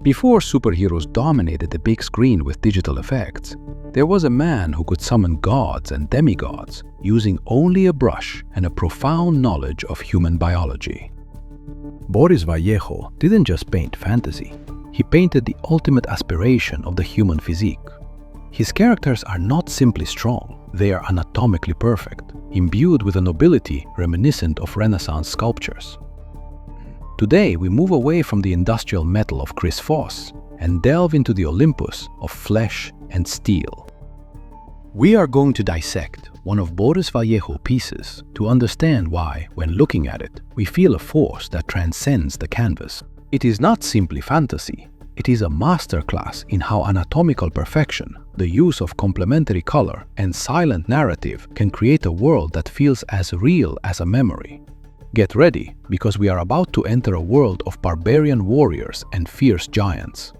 Before superheroes dominated the big screen with digital effects, there was a man who could summon gods and demigods using only a brush and a profound knowledge of human biology. Boris Vallejo didn't just paint fantasy. He painted the ultimate aspiration of the human physique. His characters are not simply strong, they are anatomically perfect, imbued with a nobility reminiscent of Renaissance sculptures. Today, we move away from the industrial metal of Chris Voss and delve into the Olympus of flesh and steel. We are going to dissect one of Boris Vallejo's pieces to understand why, when looking at it, we feel a force that transcends the canvas. It is not simply fantasy, it is a masterclass in how anatomical perfection, the use of complementary color and silent narrative can create a world that feels as real as a memory. Get ready, because we are about to enter a world of barbarian warriors and fierce giants.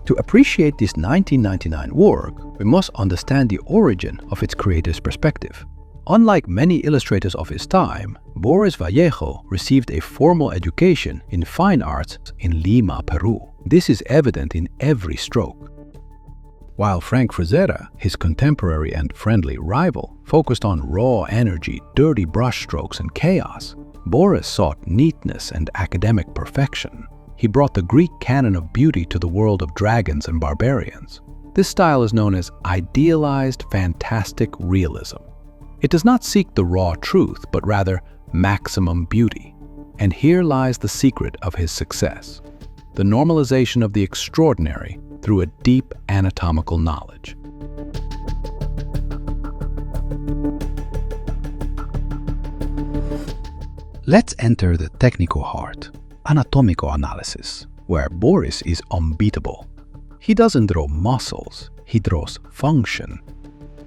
To appreciate this 1999 work, we must understand the origin of its creator's perspective. Unlike many illustrators of his time, Boris Vallejo received a formal education in fine arts in Lima, Peru. This is evident in every stroke. While Frank Frazetta, his contemporary and friendly rival, focused on raw energy, dirty brushstrokes, and chaos, Boris sought neatness and academic perfection. He brought the Greek canon of beauty to the world of dragons and barbarians. This style is known as idealized fantastic realism. It does not seek the raw truth, but rather maximum beauty. And here lies the secret of his success: the normalization of the extraordinary through a deep anatomical knowledge. Let's enter the technical heart, anatomical analysis, where Boris is unbeatable. He doesn't draw muscles, he draws function.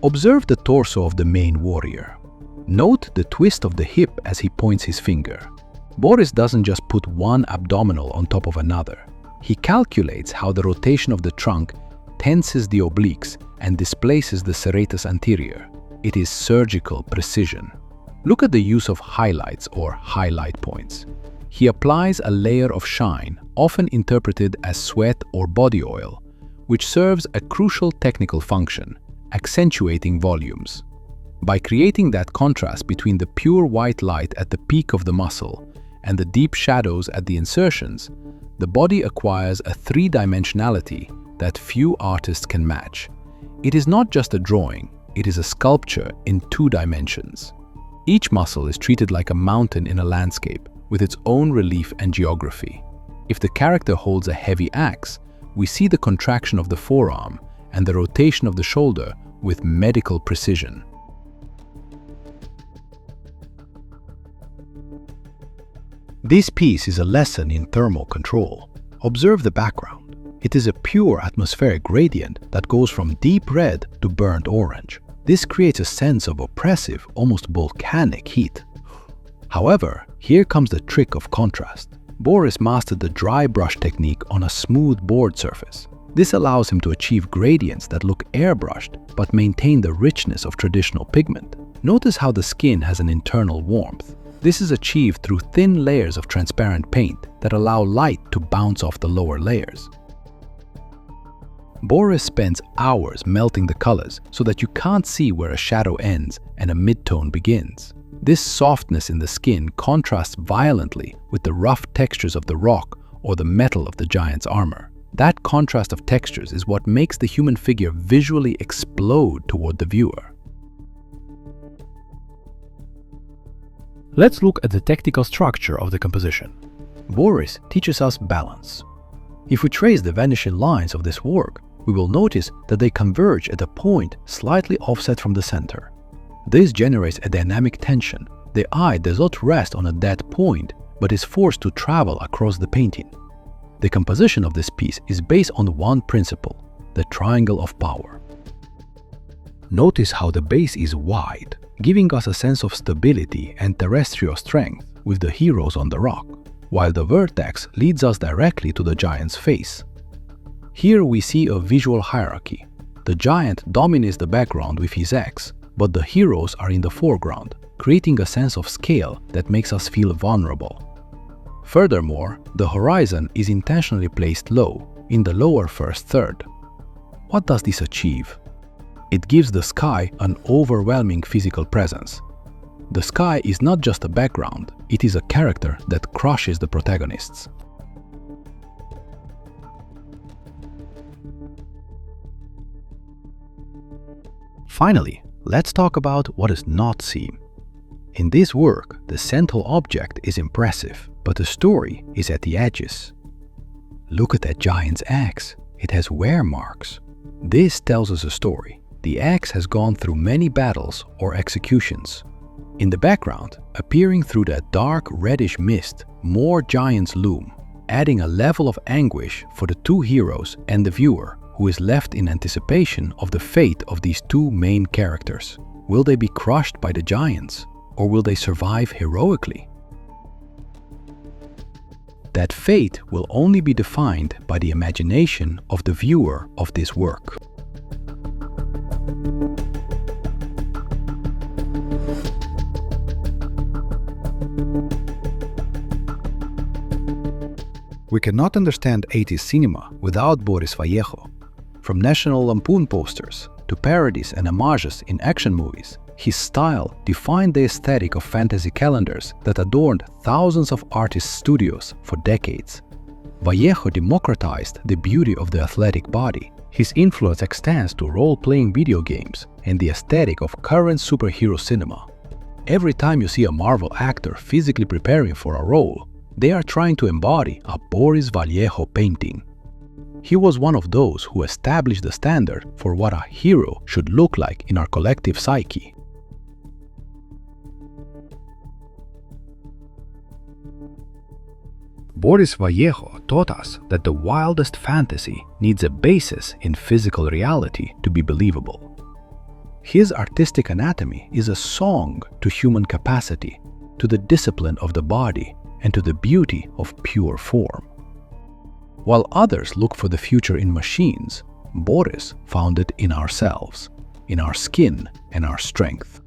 Observe the torso of the main warrior. Note the twist of the hip as he points his finger. Boris doesn't just put one abdominal on top of another. He calculates how the rotation of the trunk tenses the obliques and displaces the serratus anterior. It is surgical precision. Look at the use of highlights or highlight points. He applies a layer of shine, often interpreted as sweat or body oil, which serves a crucial technical function: accentuating volumes. By creating that contrast between the pure white light at the peak of the muscle and the deep shadows at the insertions, the body acquires a three-dimensionality that few artists can match. It is not just a drawing, it is a sculpture in 2 dimensions. Each muscle is treated like a mountain in a landscape, with its own relief and geography. If the character holds a heavy axe, we see the contraction of the forearm and the rotation of the shoulder with medical precision. This piece is a lesson in thermal control. Observe the background. It is a pure atmospheric gradient that goes from deep red to burnt orange. This creates a sense of oppressive, almost volcanic heat. However, here comes the trick of contrast. Boris mastered the dry brush technique on a smooth board surface. This allows him to achieve gradients that look airbrushed but maintain the richness of traditional pigment. Notice how the skin has an internal warmth. This is achieved through thin layers of transparent paint that allow light to bounce off the lower layers. Boris spends hours melting the colors so that you can't see where a shadow ends and a midtone begins. This softness in the skin contrasts violently with the rough textures of the rock or the metal of the giant's armor. That contrast of textures is what makes the human figure visually explode toward the viewer. Let's look at the technical structure of the composition. Boris teaches us balance. If we trace the vanishing lines of this work, we will notice that they converge at a point slightly offset from the center. This generates a dynamic tension. The eye does not rest on a dead point, but is forced to travel across the painting. The composition of this piece is based on one principle: the triangle of power. Notice how the base is wide, giving us a sense of stability and terrestrial strength with the heroes on the rock, while the vertex leads us directly to the giant's face. Here we see a visual hierarchy. The giant dominates the background with his axe, but the heroes are in the foreground, creating a sense of scale that makes us feel vulnerable. Furthermore, the horizon is intentionally placed low, in the lower first third. What does this achieve? It gives the sky an overwhelming physical presence. The sky is not just a background, it is a character that crushes the protagonists. Finally, let's talk about what is not seen. In this work, the central object is impressive, but the story is at the edges. Look at that giant's axe. It has wear marks. This tells us a story. The axe has gone through many battles or executions. In the background, appearing through that dark reddish mist, more giants loom, adding a level of anguish for the two heroes and the viewer, who is left in anticipation of the fate of these two main characters. Will they be crushed by the giants, or will they survive heroically? That fate will only be defined by the imagination of the viewer of this work. We cannot understand 80s cinema without Boris Vallejo. From National Lampoon posters to parodies and homages in action movies, his style defined the aesthetic of fantasy calendars that adorned thousands of artists' studios for decades. Vallejo democratized the beauty of the athletic body. His influence extends to role-playing video games and the aesthetic of current superhero cinema. Every time you see a Marvel actor physically preparing for a role, they are trying to embody a Boris Vallejo painting. He was one of those who established the standard for what a hero should look like in our collective psyche. Boris Vallejo taught us that the wildest fantasy needs a basis in physical reality to be believable. His artistic anatomy is a song to human capacity, to the discipline of the body, and to the beauty of pure form. While others look for the future in machines, Boris found it in ourselves, in our skin and our strength.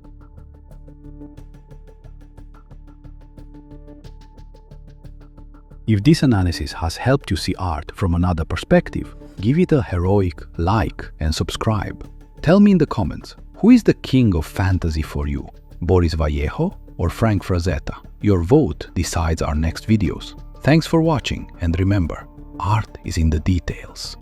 If this analysis has helped you see art from another perspective, give it a heroic like and subscribe. Tell me in the comments, who is the king of fantasy for you, Boris Vallejo or Frank Frazetta? Your vote decides our next videos. Thanks for watching, and remember, art is in the details.